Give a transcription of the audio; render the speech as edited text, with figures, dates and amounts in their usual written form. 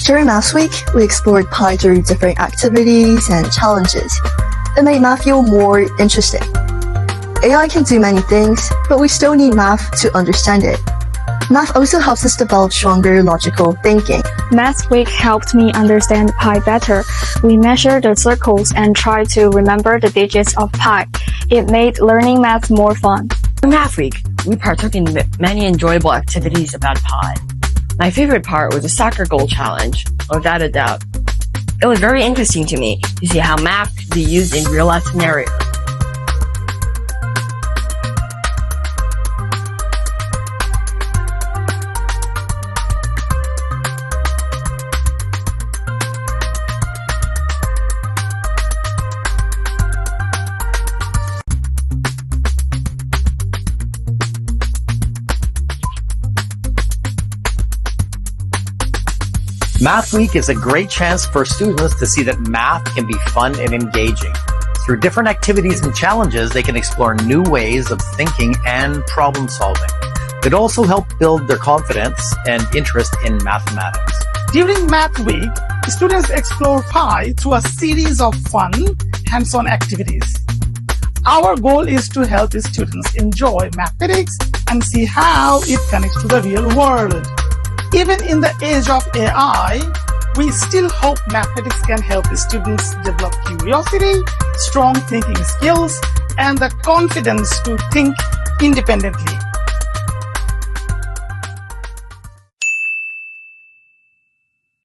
During Maths Week, we explored Pi through different activities and challenges. It made math feel more interesting. AI can do many things, but we still need math to understand it. Math also helps us develop stronger logical thinking. Maths Week helped me understand pi better. We measured the circles and tried to remember the digits of pi. It made learning math more fun. During Math Week, we partook in many enjoyable activities about pi. My favorite part was the soccer goal challenge, without a doubt. It was very interesting to me to see how math could be used in real-life scenarios. Math Week is a great chance for students to see that math can be fun and engaging. Through different activities and challenges, they can explore new ways of thinking and problem solving. It also helps build their confidence and interest in mathematics. During Math Week, students explore pi through a series of fun, hands-on activities. Our goal is to help the students enjoy mathematics and see how it connects to the real world. Even in the age of AI, we still hope mathematics can help the students develop curiosity, strong thinking skills, and the confidence to think independently.